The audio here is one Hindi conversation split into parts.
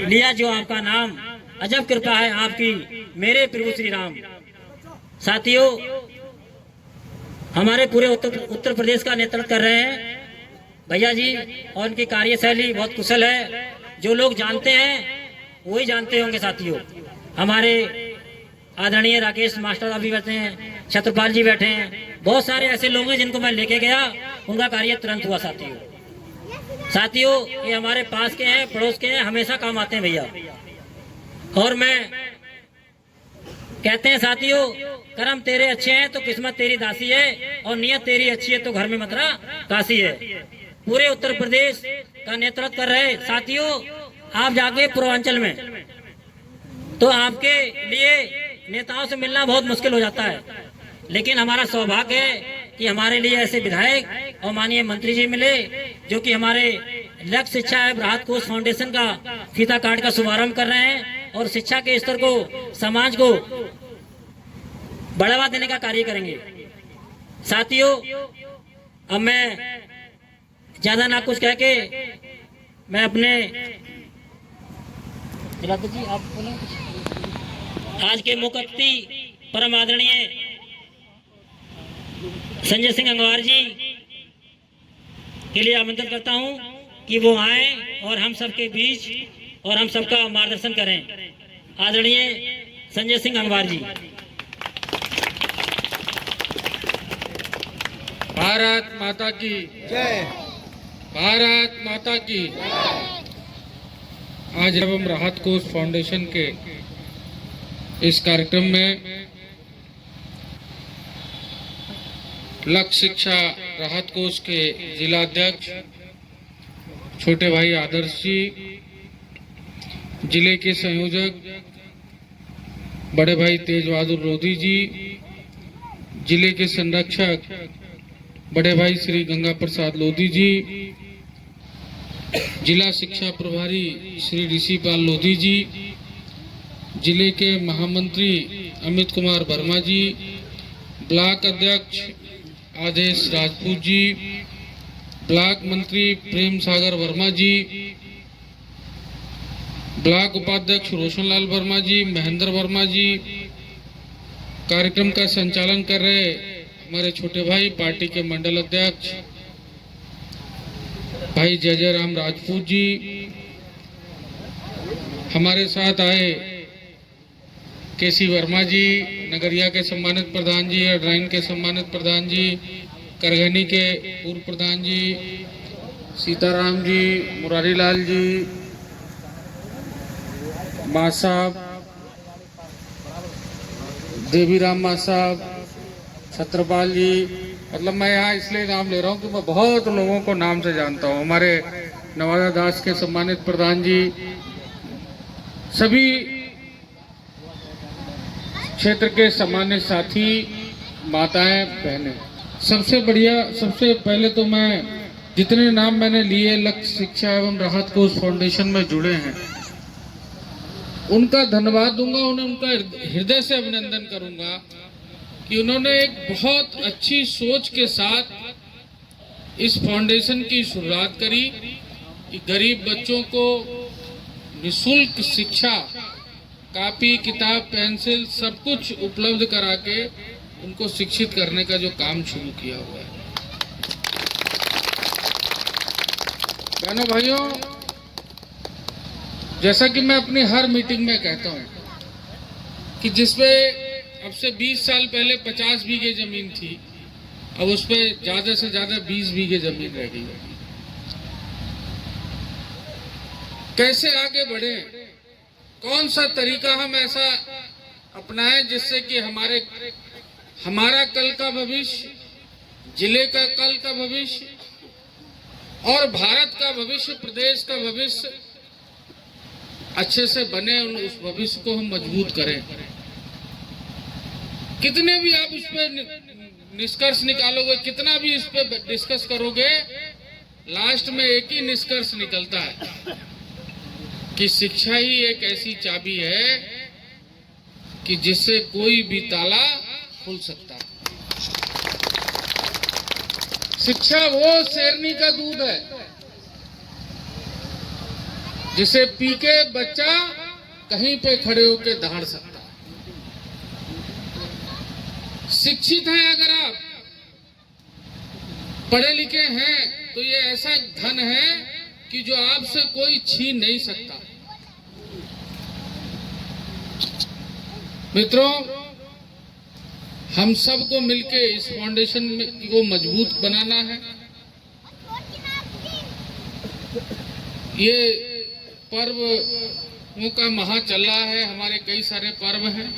लिया जो आपका नाम, अजब कृपा है आपकी मेरे प्रभु श्री राम। साथियों, हमारे पूरे उत्तर प्रदेश का नेतृत्व कर रहे हैं भैया जी और उनकी कार्यशैली बहुत कुशल है। जो लोग जानते हैं वही जानते होंगे। साथियों, हमारे आदरणीय राकेश मास्टर अभी बैठे हैं, छत्रपाल जी बैठे हैं, बहुत सारे ऐसे लोग हैं जिनको मैं लेके गया, उनका कार्य तुरंत हुआ। साथियों, ये हमारे पास के हैं, पड़ोस के हैं, हमेशा काम आते हैं भैया। और मैं कहते हैं साथियों, कर्म तेरे अच्छे हैं तो किस्मत तेरी दासी है, और नियत तेरी अच्छी है तो घर में मतरा काशी है। पूरे उत्तर प्रदेश का नेतृत्व कर रहे साथियों, आप जाके पूर्वांचल में तो आपके लिए नेताओं से मिलना बहुत मुश्किल हो जाता है, लेकिन हमारा सौभाग्य है कि हमारे लिए ऐसे विधायक और माननीय मंत्री जी मिले जो कि हमारे लक्ष्य शिक्षा एवं राहत कोष फाउंडेशन का फीता कार्ड का शुभारंभ कर रहे हैं और शिक्षा के स्तर को, समाज को बढ़ावा देने का कार्य करेंगे। साथियों, अब मैं ज्यादा ना कुछ कह के मैं अपने जी आप बोले आज के मुख्य अतिथि परम आदरणीय संजय सिंह अंगवार जी के लिए आमंत्रित करता हूं कि वो आए और हम सबके बीच और हम सबका मार्गदर्शन करें। आदरणीय संजय सिंह अंगवार जी। भारत माता की जय। भारत माता की। आज जब हम राहत कोष फाउंडेशन के इस कार्यक्रम में लक्ष्य शिक्षा राहत कोष के जिला अध्यक्ष छोटे भाई आदर्श जी, जिले के संयोजक बड़े भाई तेज बहादुर लोधी जी, जिले के संरक्षक बड़े भाई श्री गंगा प्रसाद लोधी जी, जिला शिक्षा प्रभारी श्री ऋषि पाल लोधी जी, जिले के महामंत्री अमित कुमार वर्मा जी, ब्लॉक अध्यक्ष आदेश राजपूत जी, ब्लॉक मंत्री प्रेम सागर वर्मा जी, ब्लॉक उपाध्यक्ष रोशनलाल वर्मा जी, महेंद्र वर्मा जी, कार्यक्रम का संचालन कर रहे हमारे छोटे भाई पार्टी के मंडल अध्यक्ष भाई जय जय राम राजपूत जी, हमारे साथ आए केसी वर्मा जी, नगरिया के सम्मानित प्रधान जी, अड्राइन के सम्मानित प्रधान जी, करगनी के पूर्व प्रधान जी, सीताराम जी, मुरारी लाल जी, माँ साहब, देवीराम माँ साहब, छत्रपाल जी, मतलब मैं यहाँ इसलिए नाम ले रहा हूँ कि मैं बहुत लोगों को नाम से जानता हूँ। हमारे नवादा दास के सम्मानित प्रधान जी, सभी क्षेत्र के सामान्य साथी, माताएं, बहनें, सबसे बढ़िया, सबसे पहले तो मैं जितने नाम मैंने लिए लक्ष्य शिक्षा एवं राहत कोष फाउंडेशन में जुड़े हैं उनका धन्यवाद दूंगा, उन्हें उनका हृदय से अभिनंदन करूंगा कि उन्होंने एक बहुत अच्छी सोच के साथ इस फाउंडेशन की शुरुआत करी कि गरीब बच्चों को निःशुल्क शिक्षा, कॉपी, किताब, पेंसिल सब कुछ उपलब्ध करा के उनको शिक्षित करने का जो काम शुरू किया हुआ है। बहनों भाइयों, जैसा कि मैं अपनी हर मीटिंग में कहता हूं कि जिसपे अब से 20 साल पहले 50 बीघे जमीन थी, अब उस पे ज्यादा से ज्यादा 20 बीघे जमीन रह गई। कैसे आगे बढ़े, कौन सा तरीका हम ऐसा अपनाएं जिससे कि हमारा कल का भविष्य, जिले का कल का भविष्य और भारत का भविष्य, प्रदेश का भविष्य अच्छे से बने, उस भविष्य को हम मजबूत करें। कितने भी आप इस पे निष्कर्ष निकालोगे, कितना भी इस पे डिस्कस करोगे, लास्ट में एक ही निष्कर्ष निकलता है कि शिक्षा ही एक ऐसी चाबी है कि जिससे कोई भी ताला खुल सकता है। शिक्षा वो शेरनी का दूध है जिसे पी के बच्चा कहीं पे खड़े होकर दहाड़ सकता है। शिक्षित हैं अगर आप, पढ़े लिखे हैं, तो ये ऐसा धन है कि जो आपसे कोई छीन नहीं सकता। मित्रों, हम सबको मिलके इस फाउंडेशन को मजबूत बनाना है। ये पर्वों का माह चल रहा है, हमारे कई सारे पर्व हैं,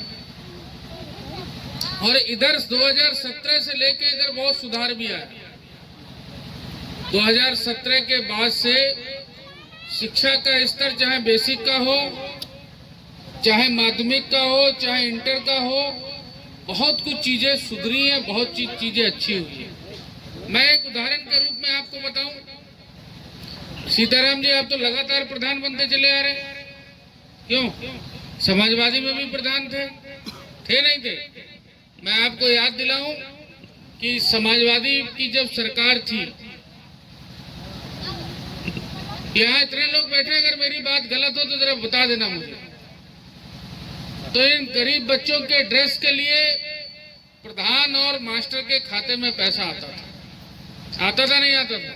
और इधर 2017 से लेके इधर बहुत सुधार भी आया। 2017 के बाद से शिक्षा का स्तर चाहे बेसिक का हो, चाहे माध्यमिक का हो, चाहे इंटर का हो, बहुत कुछ चीजें सुधरी हैं, बहुत चीजें अच्छी हुई हैं। मैं एक उदाहरण के रूप में आपको बताऊं, सीताराम जी आप तो लगातार प्रधान बनते चले आ रहे हैं, क्यों? समाजवादी में भी प्रधान थे नहीं थे? मैं आपको याद दिलाऊं कि समाजवादी की जब सरकार थी, यहाँ इतने लोग बैठे, अगर मेरी बात गलत हो तो जरा बता देना मुझे, तो इन गरीब बच्चों के ड्रेस के लिए प्रधान और मास्टर के खाते में पैसा आता था नहीं आता था?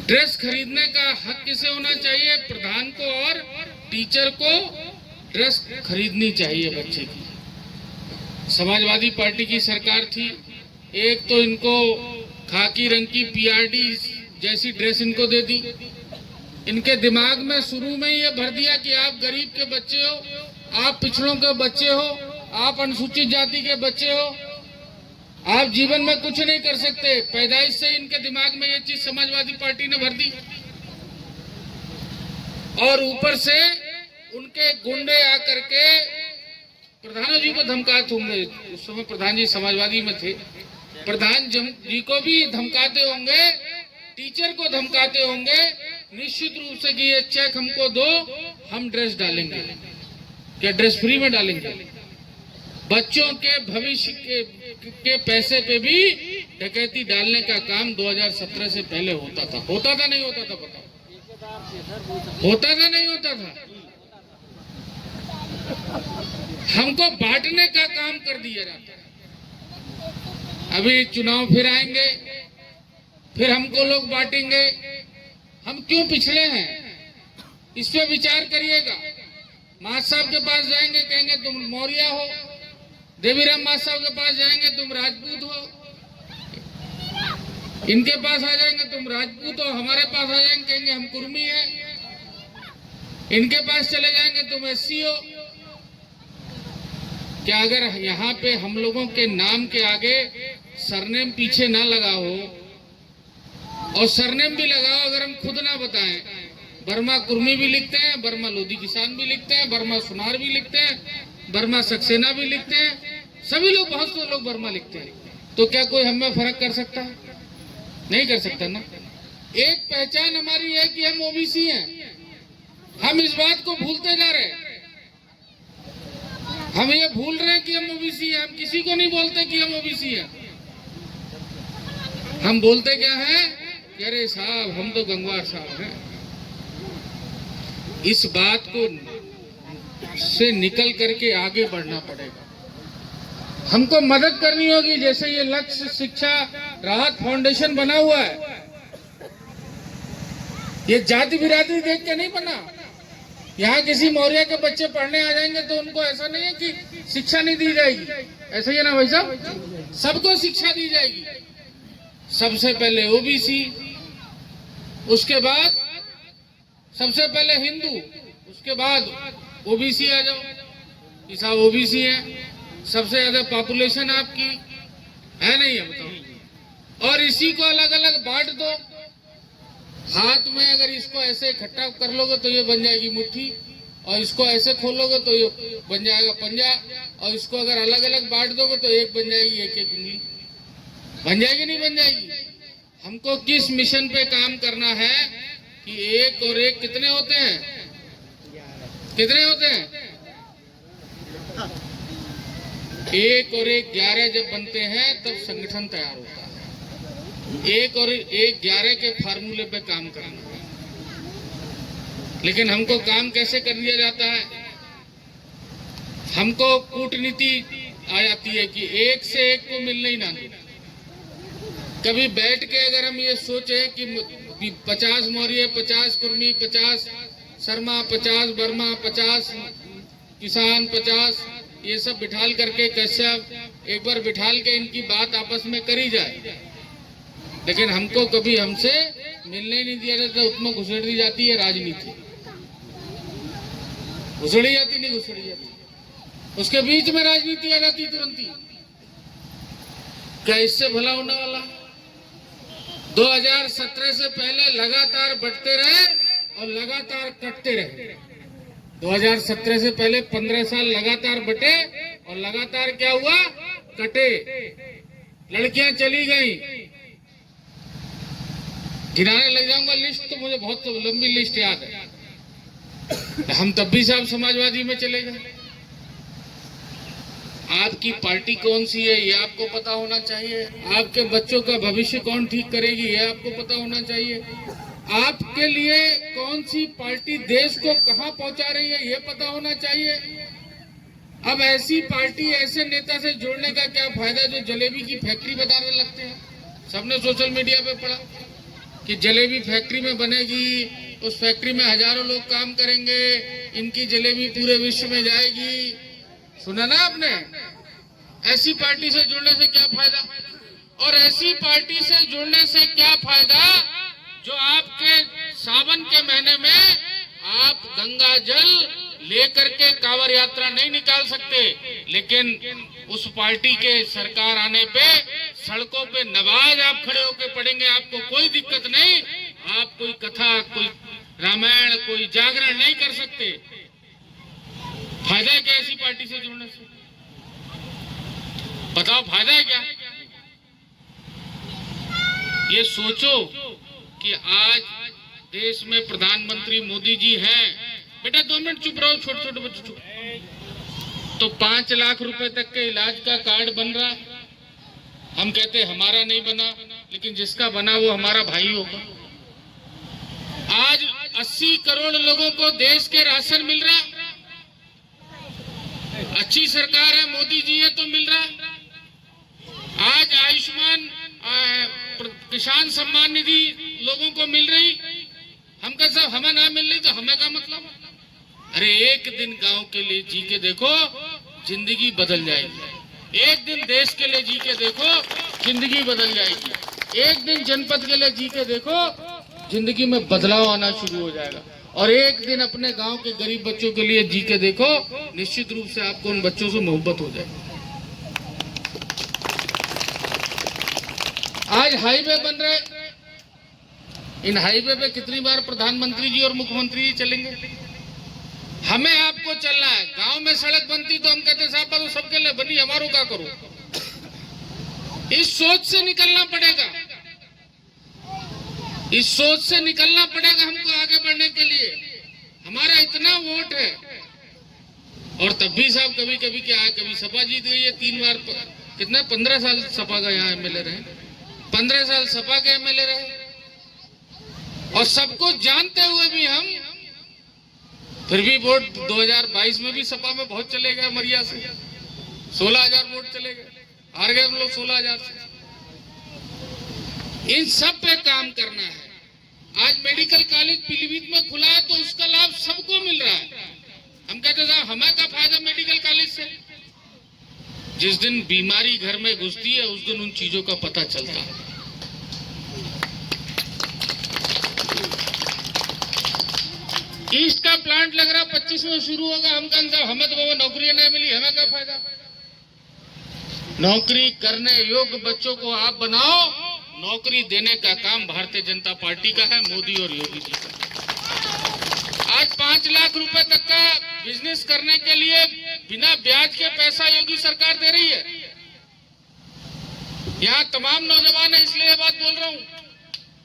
ड्रेस खरीदने का हक किसे होना चाहिए? प्रधान को और टीचर को ड्रेस खरीदनी चाहिए बच्चे की। समाजवादी पार्टी की सरकार थी, एक तो इनको खाकी रंग की पीआरडी जैसी ड्रेस इनको दे दी। इनके दिमाग में शुरू में ये भर दिया कि आप गरीब के बच्चे हो, आप पिछड़ों के बच्चे हो, आप अनुसूचित जाति के बच्चे हो, आप जीवन में कुछ नहीं कर सकते। पैदाइश से इनके दिमाग में ये चीज समाजवादी पार्टी ने भर दी, और ऊपर से उनके गुंडे आकर के प्रधान जी को धमकाते होंगे। उस समय प्रधान जी समाजवादी में थे, प्रधान जी को भी धमकाते होंगे, टीचर को धमकाते होंगे, निश्चित रूप से कि ये चेक हमको दो, हम ड्रेस डालेंगे। क्या ड्रेस फ्री में डालेंगे? बच्चों के भविष्य के पैसे पे भी डकैती डालने का काम 2017 से पहले होता था नहीं होता था? बताओ, होता था नहीं होता था? हमको बांटने का काम कर दिया जाता है। अभी चुनाव फिर आएंगे, फिर हमको लोग बांटेंगे। हम क्यों पिछड़े हैं, इस पे विचार करिएगा। मास्टर साहब के पास जाएंगे, कहेंगे तुम मौर्य हो। देवीराम मास्टर साहब के पास जाएंगे, तुम राजपूत हो। इनके पास आ जाएंगे, तुम राजपूत हो। हमारे पास आ जाएंगे, कहेंगे हम कुर्मी हैं। इनके पास चले जाएंगे, तुम एससी हो। क्या अगर यहाँ पे हम लोगों के नाम के आगे सरनेम पीछे ना लगा हो, और सरनेम भी लगाओ अगर हम खुद ना बताएं, बर्मा कुर्मी भी लिखते हैं, बर्मा लोधी किसान भी लिखते हैं, बर्मा सुनार भी लिखते हैं, बर्मा सक्सेना भी लिखते हैं, सभी लोग, बहुत से लोग बर्मा लिखते हैं, तो क्या कोई हमें फर्क कर सकता है? नहीं कर सकता ना। एक पहचान हमारी है कि हम ओबीसी हैं। हम इस बात को भूलते जा रहे हैं। हम ये भूल रहे हैं कि हम ओबीसी हैं। हम किसी को नहीं बोलते कि हम ओबीसी हैं। हम बोलते क्या है? अरे साहब हम तो गंगवार साहब हैं। इस बात को से निकल करके आगे बढ़ना पड़ेगा। हमको मदद करनी होगी। जैसे ये लक्ष्य शिक्षा राहत फाउंडेशन बना हुआ है, ये जाति बिरादरी देख के नहीं बना। यहाँ किसी मौर्य के बच्चे पढ़ने आ जाएंगे तो उनको ऐसा नहीं है कि शिक्षा नहीं दी जाएगी। ऐसा ही है ना भाई साहब? सबको शिक्षा दी जाएगी। सबसे पहले ओबीसी, उसके बाद सबसे पहले हिंदू, उसके बाद ओबीसी आ जाओ कि साहब ओबीसी है। सबसे ज्यादा पॉपुलेशन आपकी है, नहीं है? बताओ। और इसी को अलग अलग बांट दो। हाथ में अगर इसको ऐसे इकट्ठा कर लोगे तो ये बन जाएगी मुट्ठी, और इसको ऐसे खोलोगे तो ये बन जाएगा पंजा, और इसको अगर अलग अलग बांट दोगे तो एक बन जाएगी, एक एक उंगली बन जाएगी, नहीं बन जाएगी? हमको किस मिशन पे काम करना है कि एक और एक कितने होते हैं? कितने होते हैं? एक और एक 11 जब बनते हैं तब संगठन तैयार होता है। एक और एक 11 के फार्मूले पे काम करना है। लेकिन हमको काम कैसे कर दिया जाता है, हमको कूटनीति आ जाती है कि एक से एक को मिलने ही ना दो। कभी बैठ के अगर हम ये सोचे कि 50 मौर्य, 50 कुर्मी, 50 शर्मा, 50 वर्मा, 50 किसान, 50 ये सब बिठाल करके कश्यप एक बार बिठाल के इनकी बात आपस में करी जाए, लेकिन हमको कभी हमसे मिलने नहीं दिया जाता। उसमें घुसड़ दी जाती है राजनीति, घुसड़ी जाती नहीं घुसड़ी जाती, उसके बीच में राजनीति आ जाती तुरंत ही। क्या इससे भला होने वाला? 2017 से पहले लगातार बढ़ते रहे और लगातार कटते रहे। 2017 से पहले 15 साल लगातार बटे और लगातार क्या हुआ? कटे। लड़कियां चली गई, गिनाने लग जाऊंगा लिस्ट तो मुझे बहुत लंबी लिस्ट याद है। हम तब भी साहब समाजवादी में चले गए। आपकी पार्टी कौन सी है ये आपको पता होना चाहिए। आपके बच्चों का भविष्य कौन ठीक करेगी ये आपको पता होना चाहिए। आपके लिए कौन सी पार्टी देश को कहां पहुंचा रही है ये पता होना चाहिए। अब ऐसी पार्टी, ऐसे नेता से जोड़ने का क्या फायदा जो जलेबी की फैक्ट्री बताने लगते हैं। सबने सोशल मीडिया पे पढ़ा कि जलेबी फैक्ट्री में बनेगी, उस फैक्ट्री में हजारों लोग काम करेंगे, इनकी जलेबी पूरे विश्व में जाएगी। सुना ना आपने? ऐसी पार्टी से जुड़ने से क्या फायदा? और ऐसी पार्टी से जुड़ने से क्या फायदा जो आपके सावन के महीने में आप गंगा जल लेकर के कांवड़ यात्रा नहीं निकाल सकते, लेकिन उस पार्टी के सरकार आने पे सड़कों पे नवाज आप खड़े होकर पढ़ेंगे, आपको कोई दिक्कत नहीं। आप कोई कथा, कोई रामायण, कोई जागरण नहीं कर सकते। फायदा है क्या ऐसी पार्टी से जुड़ने से? बताओ फायदा है क्या? ये सोचो कि आज देश में प्रधानमंत्री मोदी जी हैं। बेटा 2 मिनट चुप रहो, छोटे छोटे बच्चे चुप। तो 5 लाख रुपए तक के इलाज का कार्ड बन रहा। हम कहते हमारा नहीं बना, लेकिन जिसका बना वो हमारा भाई होगा। आज 80 करोड़ लोगों को देश के राशन मिल रहा। अच्छी सरकार है, मोदी जी है तो मिल रहा है। आज आयुष्मान किसान सम्मान निधि लोगों को मिल रही। हम कह साहब हमें ना मिल रही तो हमें क्या मतलब? अरे एक दिन गांव के लिए जी के देखो, जिंदगी बदल जाएगी। एक दिन देश के लिए जी के देखो, जिंदगी बदल जाएगी। एक दिन जनपद के लिए जी के देखो, जिंदगी में बदलाव आना शुरू हो जाएगा। और एक दिन अपने गांव के गरीब बच्चों के लिए जी के देखो, निश्चित रूप से आपको उन बच्चों से मोहब्बत हो जाएगी। आज हाईवे बन रहे, इन हाईवे पे कितनी बार प्रधानमंत्री जी और मुख्यमंत्री जी चलेंगे? हमें आपको चलना है। गांव में सड़क बनती तो हम कहते साहब तो सबके लिए बनी, हमारो क्या करो। इस सोच से निकलना पड़ेगा, इस सोच से निकलना पड़ेगा हमको आगे बढ़ने के लिए। हमारा इतना वोट है। और तब भी साहब कभी कभी क्या है, कभी सपा जीत गई है 3 बार। कितना 15 साल सपा का यहाँ एमएलए रहे, 15 साल सपा के एमएलए रहे। और सबको जानते हुए भी हम फिर भी वोट 2022 में भी सपा में बहुत चले गए। मरिया से 16,000 वोट चले गए, हार गए हम लोग 16,000 से। इन सब पे काम करना है। आज मेडिकल कॉलेज पीलीभीत में खुला है तो उसका लाभ सबको मिल रहा है। हम कहते साहब हमें क्या फायदा मेडिकल कॉलेज से? जिस दिन बीमारी घर में घुसती है उस दिन उन चीजों का पता चलता है। ईस्ट का प्लांट लग रहा 25 में शुरू होगा। हम कहते साहब हमें तो बाबा नौकरी नहीं मिली, हमें क्या फायदा? नौकरी करने योग्य बच्चों को आप बनाओ। नौकरी देने का काम भारतीय जनता पार्टी का है, मोदी और योगी जी का। आज 5 लाख रुपए तक का बिजनेस करने के लिए बिना ब्याज के पैसा योगी सरकार दे रही है। यहाँ तमाम नौजवान है इसलिए बात बोल रहा हूँ।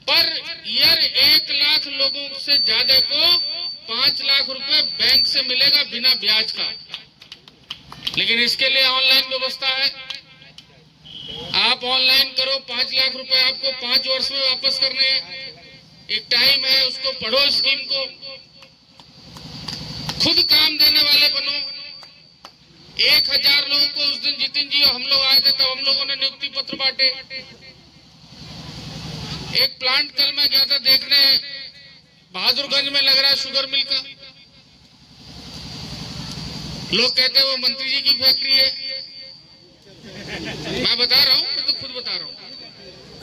पर ईयर 1 लाख लोगों से ज्यादा को 5 लाख रुपए बैंक से मिलेगा बिना ब्याज का। लेकिन इसके लिए ऑनलाइन व्यवस्था है। आप ऑनलाइन करो, 5 लाख रुपए आपको 5 वर्ष में वापस करने हैं। एक टाइम है, उसको पढ़ो स्कीम को। 1000 लोगों को उस दिन जितिन जी और हम लोग आए थे तब हम लोगों ने नियुक्ति पत्र बांटे। एक प्लांट कल मैं गया था देखने, बहादुरगंज में लग रहा है शुगर मिल का। लोग कहते हैं वो मंत्री जी की फैक्ट्री है। मैं बता रहा हूं, मैं तो खुद बता रहा हूं।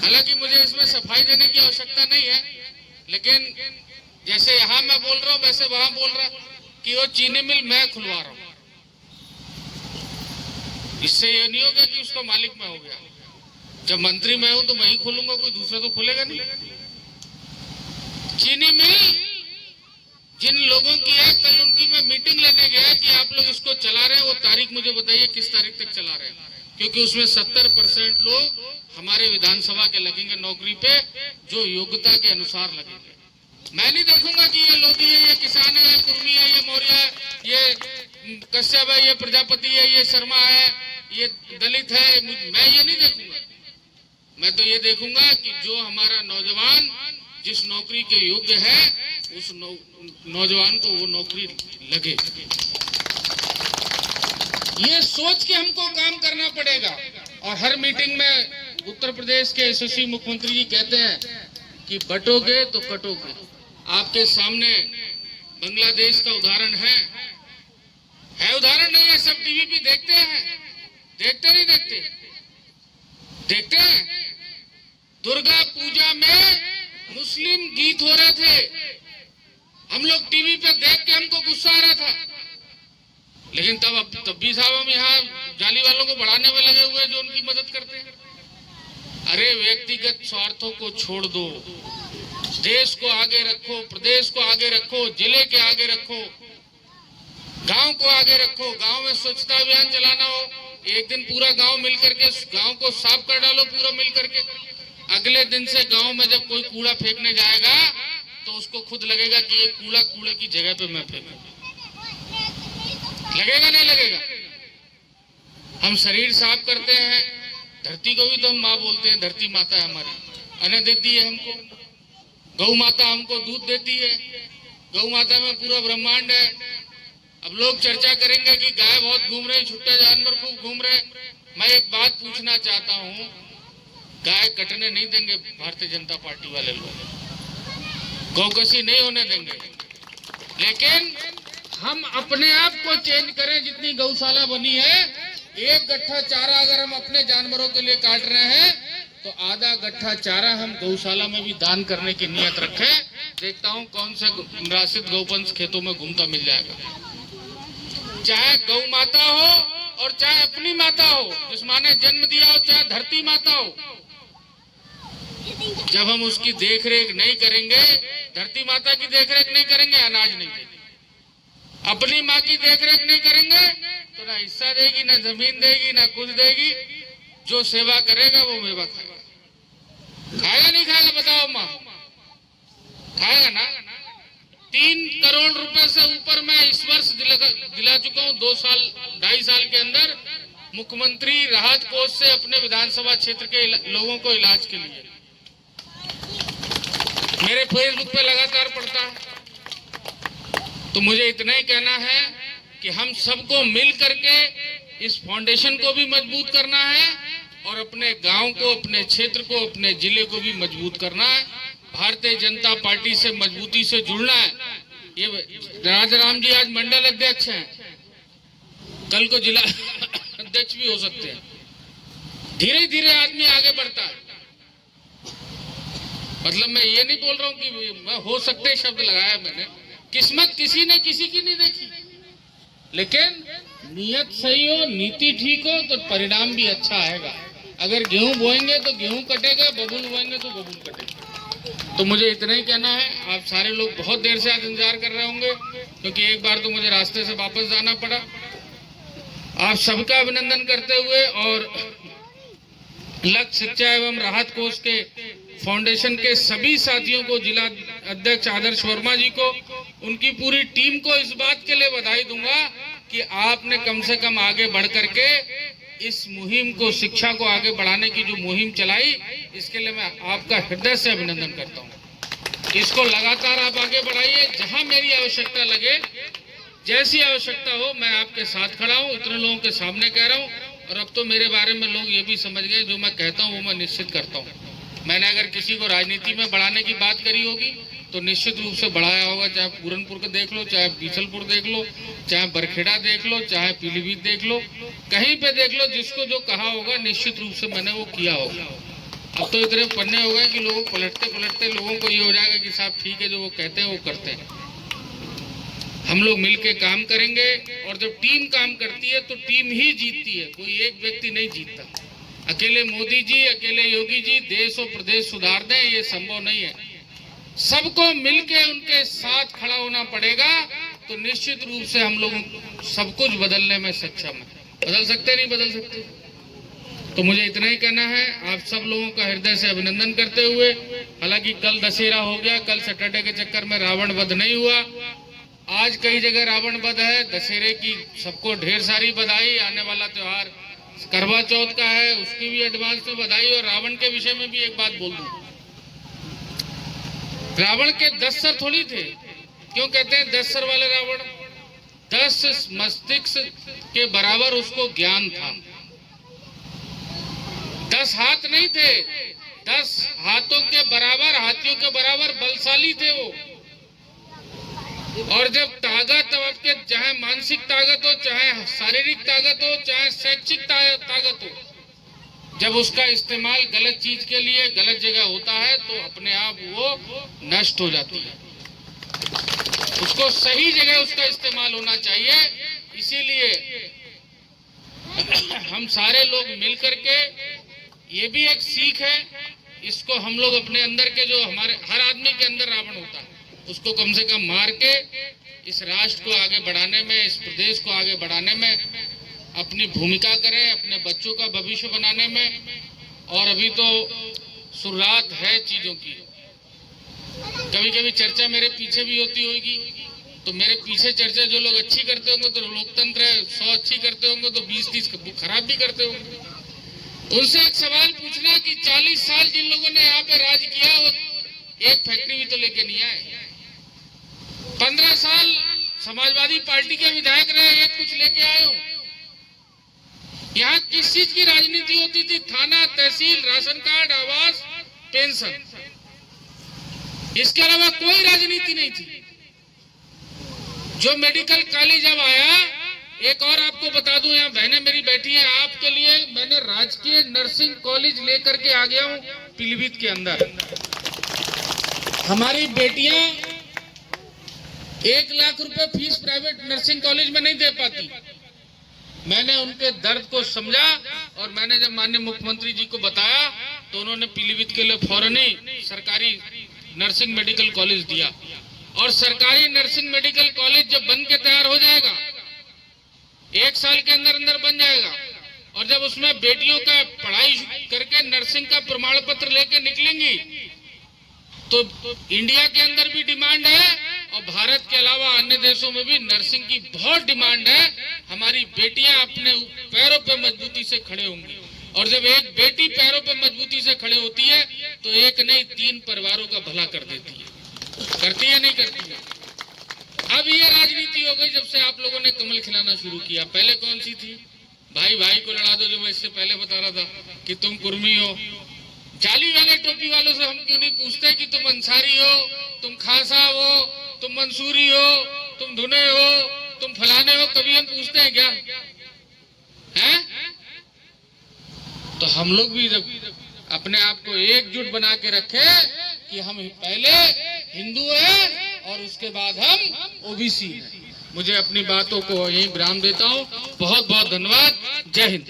हालांकि मुझे इसमें सफाई देने की आवश्यकता नहीं है, लेकिन जैसे यहां मैं बोल रहा हूं वैसे वहां बोल रहा कि वो चीनी मिल मैं खुलवा रहा हूं। इससे ये नहीं होगा कि उसका मालिक मैं हो गया। जब मंत्री मैं हूं तो मैं ही खोलूंगा, कोई दूसरा तो खोलेगा नहीं। चीनी मिल जिन लोगों की है, कल उनकी मैं मीटिंग लेने गया कि आप लोग इसको चला रहे हैं, वो तारीख मुझे बताइए किस तारीख तक चला रहे हैं, क्योंकि उसमें 70% लोग हमारे विधानसभा के लगेंगे नौकरी पे, जो योग्यता के अनुसार लगेंगे। मैं नहीं देखूंगा कि ये लोधी है, ये किसान है, ये कुर्मी है, ये मौर्य है, ये कश्यप है, ये प्रजापति है, ये शर्मा है, ये दलित है। मैं ये नहीं देखूंगा। मैं तो ये देखूंगा कि जो हमारा नौजवान जिस नौकरी के योग्य है, उस नौजवान को वो नौकरी लगे। ये सोच के हमको काम करना पड़ेगा। और हर मीटिंग में उत्तर प्रदेश के यशस्वी मुख्यमंत्री जी कहते हैं कि बटोगे तो कटोगे। आपके सामने बांग्लादेश का उदाहरण है उदाहरण नहीं है, सब टीवी पे देखते हैं। देखते नहीं देखते? देखते हैं। दुर्गा पूजा में मुस्लिम गीत हो रहे थे, हम लोग टीवी पे देख के हमको गुस्सा आ रहा था, लेकिन तब भी साहब हम यहाँ जाली वालों को बढ़ाने में लगे हुए जो उनकी मदद करते हैं। अरे व्यक्तिगत स्वार्थों को छोड़ दो, देश को आगे रखो, प्रदेश को आगे रखो, जिले के आगे रखो, गांव को आगे रखो। गांव में स्वच्छता अभियान चलाना हो, एक दिन पूरा गांव मिलकर के गांव को साफ कर डालो, पूरा मिलकर के। अगले दिन से गांव में जब कोई कूड़ा फेंकने जाएगा तो उसको खुद लगेगा कि ये कूड़ा कूड़े की जगह पे मैं फेंकूं। लगेगा नहीं लगेगा? हम शरीर साफ करते हैं, धरती को भी तो हम माँ बोलते हैं, धरती माता है हमारी, अन्न देती है हमको। गौ माता हमको दूध देती है, गौ माता में पूरा ब्रह्मांड है। अब लोग चर्चा करेंगे कि गाय बहुत घूम रहे, छुट्टे जानवर खूब घूम रहे। मैं एक बात पूछना चाहता हूँ, गाय कटने नहीं देंगे भारतीय जनता पार्टी वाले लोग, गौकसी नहीं होने देंगे, लेकिन हम अपने आप को चेंज करें। जितनी गौशाला बनी है, एक गट्ठा चारा अगर हम अपने जानवरों के लिए काट रहे हैं तो आधा गट्ठा चारा हम गौशाला में भी दान करने की नियत रखें। देखता हूं कौन सा निराश्रित गौवंश खेतों में घूमता मिल जाएगा। चाहे गौ माता हो और चाहे अपनी माता हो, जिस माँ ने जन्म दिया हो, चाहे धरती माता हो, जब हम उसकी देखरेख नहीं करेंगे, धरती माता की देखरेख नहीं करेंगे, अनाज नहीं देंगे। अपनी माँ की देखरेख नहीं करेंगे तो ना हिस्सा देगी, ना जमीन देगी, ना कुछ देगी। जो सेवा करेगा वो मेवा खाएगा। खाएगा नहीं खाएगा बताओ माँ? खाएगा ना। 3 करोड़ रुपए से ऊपर मैं इस वर्ष दिला चुका हूँ। 2.5 साल के अंदर मुख्यमंत्री राहत कोष से अपने विधानसभा क्षेत्र के लोगों को इलाज के लिए। मेरे फेसबुक पे लगातार पढ़ता है। तो मुझे इतना ही कहना है कि हम सबको मिल करके इस फाउंडेशन को भी मजबूत करना है और अपने गांव को, अपने क्षेत्र को, अपने जिले को भी मजबूत करना है। भारतीय जनता पार्टी से मजबूती से जुड़ना है। ये राजाराम जी आज मंडल अध्यक्ष हैं, कल को जिला अध्यक्ष भी हो सकते हैं। धीरे धीरे आदमी आगे बढ़ता है। मतलब मैं ये नहीं बोल रहा हूँ कि मैं हो सकते शब्द लगाया मैंने। किस्मत किसी ने किसी की नहीं देखी, लेकिन नियत सही हो, नीति ठीक हो तो परिणाम भी अच्छा आएगा। अगर गेहूं बोएंगे तो गेहूं कटेगा, बबूल बोएंगे तो बबूल कटेगा। तो मुझे इतना ही कहना है। आप सारे लोग बहुत देर से आज इंतजार कर रहे होंगे, क्योंकि एक बार तो मुझे रास्ते से वापस जाना पड़ा। आप सबका अभिनंदन करते हुए और लक्ष्य शिक्षा एवं राहत कोष के फाउंडेशन के सभी साथियों को, जिला अध्यक्ष आदर्श वर्मा जी को, उनकी पूरी टीम को इस बात के लिए बधाई दूंगा कि आपने कम से कम आगे बढ़ करके इस मुहिम को, शिक्षा को आगे बढ़ाने की जो मुहिम चलाई, इसके लिए मैं आपका हृदय से अभिनंदन करता हूं। इसको लगातार आप आगे बढ़ाइए। जहां मेरी आवश्यकता लगे, जैसी आवश्यकता हो मैं आपके साथ खड़ा हूँ, इतने लोगों के सामने कह रहा हूँ। और अब तो मेरे बारे में लोग ये भी समझ गए, जो मैं कहता हूँ वो मैं निश्चित करता हूँ। मैंने अगर किसी को राजनीति में बढ़ाने की बात करी होगी तो निश्चित रूप से बढ़ाया होगा, चाहे पूरनपुर का देख लो, चाहे बीसलपुर देख लो, चाहे बरखेड़ा देख लो, चाहे पीलीभीत देख लो, कहीं पे देख लो, जिसको जो कहा होगा निश्चित रूप से मैंने वो किया होगा। अब तो इतने पन्ने हो गए कि लोग पलटते लोगों को ये हो जाएगा कि साहब ठीक है, जो वो कहते हैं वो करते हैं। हम लोग मिलके काम करेंगे, और जब टीम काम करती है तो टीम ही जीतती है, कोई एक व्यक्ति नहीं जीतता। अकेले मोदी जी, अकेले योगी जी देश और प्रदेश सुधार दें, ये संभव नहीं है। सबको मिलके उनके साथ खड़ा होना पड़ेगा, तो निश्चित रूप से हम लोग सब कुछ बदलने में सक्षम है। बदल सकते नहीं बदल सकते। तो मुझे इतना ही कहना है, आप सब लोगों का हृदय से अभिनंदन करते हुए, हालांकि कल दशहरा हो गया, कल सैटरडे के चक्कर में रावण वध नहीं हुआ, आज कई जगह रावण वध है। दशहरे की सबको ढेर सारी बधाई। आने वाला त्योहार करवा चौथ का है, उसकी भी एडवांस में बधाई। और रावण के विषय में भी एक बात बोल दूं, रावण के 10 सर थोड़ी थे। क्यों कहते हैं 10 सर वाले रावण? 10 मस्तिष्क के बराबर उसको ज्ञान था। 10 हाथ नहीं थे, 10 हाथों के बराबर, हाथियों के बराबर बलशाली थे वो। और जब ताकत, आपके चाहे मानसिक ताकत हो, चाहे शारीरिक ताकत हो, चाहे शैक्षिक ताकत हो, जब उसका इस्तेमाल गलत चीज के लिए गलत जगह होता है तो अपने आप वो नष्ट हो जाती है। उसको सही जगह उसका इस्तेमाल होना चाहिए। इसीलिए हम सारे लोग मिलकर के, ये भी एक सीख है, इसको हम लोग अपने अंदर के, जो हमारे हर आदमी के अंदर रावण होता है, उसको कम से कम मार के इस राष्ट्र को आगे बढ़ाने में, इस प्रदेश को आगे बढ़ाने में अपनी भूमिका करें, अपने बच्चों का भविष्य बनाने में। और अभी तो शुरुआत है चीजों की। कभी कभी चर्चा मेरे पीछे भी होती होगी, तो मेरे पीछे चर्चा जो लोग अच्छी करते होंगे तो लोकतंत्र है, 100 अच्छी करते होंगे तो 20-30 खराब भी करते होंगे। उनसे एक सवाल पूछना कि 40 साल जिन लोगों ने यहाँ पे राज किया, वो एक फैक्ट्री भी तो लेके नहीं आए। 15 साल समाजवादी पार्टी के विधायक रहे, एक कुछ लेके आए हो? यहाँ किस चीज की राजनीति होती थी? थाना, तहसील, राशन कार्ड, आवास, पेंशन, इसके अलावा कोई राजनीति नहीं थी। जो मेडिकल कॉलेज अब आया, एक और आपको बता दूं, यहाँ बहनें मेरी बैठी हैं, आपके लिए मैंने राजकीय नर्सिंग कॉलेज लेकर के आ गया हूँ पीलीभीत के अंदर। हमारी बेटियां 1 लाख रुपए फीस प्राइवेट नर्सिंग कॉलेज में नहीं दे पाती। मैंने उनके दर्द को समझा, और मैंने जब माननीय मुख्यमंत्री जी को बताया तो उन्होंने पीलीभीत के लिए फौरन ही सरकारी नर्सिंग मेडिकल कॉलेज दिया। और सरकारी नर्सिंग मेडिकल कॉलेज जब बन के तैयार हो जाएगा, 1 साल के अंदर अंदर बन जाएगा, और जब उसमें बेटियों का पढ़ाई करके नर्सिंग का प्रमाण पत्र लेके निकलेंगी, तो इंडिया के अंदर भी डिमांड है, और भारत के अलावा अन्य देशों में भी नर्सिंग की बहुत डिमांड है। हमारी बेटियां अपने पैरों पर मजबूती से खड़े होंगी, और जब एक बेटी पैरों पर मजबूती से खड़े होती है तो एक नहीं 3 परिवारों का भला कर देती है। करती है नहीं करती है? अब ये राजनीति हो गई जब से आप लोगों ने कमल खिलाना शुरू किया। पहले कौन सी थी? भाई भाई को लड़ा दो, जो मैं इससे पहले बता रहा था कि तुम कुर्मी हो। जाली वाले टोपी वालों से हम क्यों नहीं पूछते कि तुम अंसारी हो, तुम खासा हो, तुम मंसूरी हो, तुम धुने हो, तुम फलाने हो? कभी हम पूछते हैं क्या? हैं? तो हम लोग भी जब अपने आप को एकजुट बना के रखे कि हम पहले हिंदू हैं और उसके बाद हम ओबीसी हैं। मुझे अपनी बातों को यहीं विराम देता हूँ। बहुत बहुत धन्यवाद। जय हिंद।